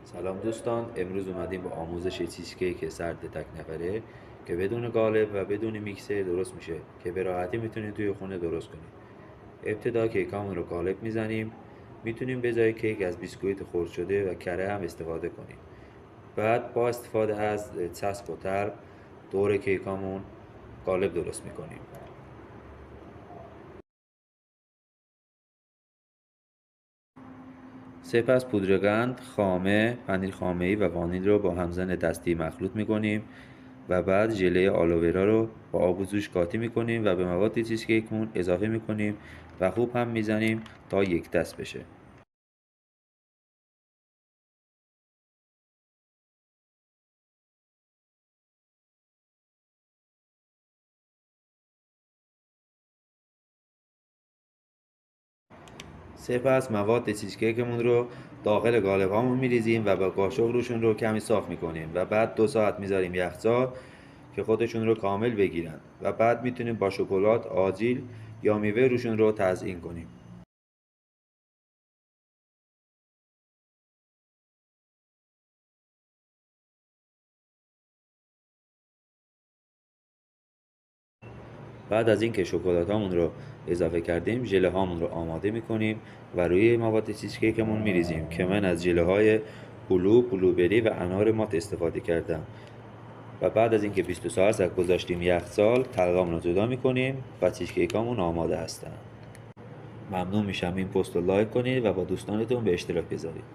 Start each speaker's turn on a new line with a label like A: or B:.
A: سلام دوستان، امروز اومدیم با آموزش چیز کیک سرد تک نفره که بدون قالب و بدون میکسر درست میشه که به راحتی میتونید توی خونه درست کنید. ابتدا کیکامون رو قالب میزنیم. میتونیم به جای کیک از بیسکویت خرد شده و کره هم استفاده کنیم. بعد با استفاده از چسب و طرف دور کیکامون قالب درست میکنیم. سپس پودر قند، خامه، پنیر خامه‌ای و وانیل رو با همزن دستی مخلوط میکنیم و بعد ژله آلوورا رو با آب و جوش قاطی میکنیم و به مواد چیز کیکمون اضافه میکنیم و خوب هم میزنیم تا یک دست بشه. سپس مواد چیز کیکمون رو داخل قالب هامون میریزیم و با قاشق روشون رو کمی صاف میکنیم و بعد 2 ساعت میذاریم یخزار که خودشون رو کامل بگیرن و بعد میتونیم با شکلات، آجیل یا میوه روشون رو تزیین کنیم. بعد از اینکه شکلاتامون رو اضافه کردیم، ژله هامون رو آماده میکنیم و روی مواد چیز کیکمون میریزیم که من از ژله های بلوبری و انار مات استفاده کردم. و بعد از اینکه 24 ساعت گذاشتیم یخزال، تلقامون رو جدا میکنیم و چیز کیکامون آماده هستن. ممنون میشم این پست رو لایک کنید و با دوستانتون به اشتراک بذارید.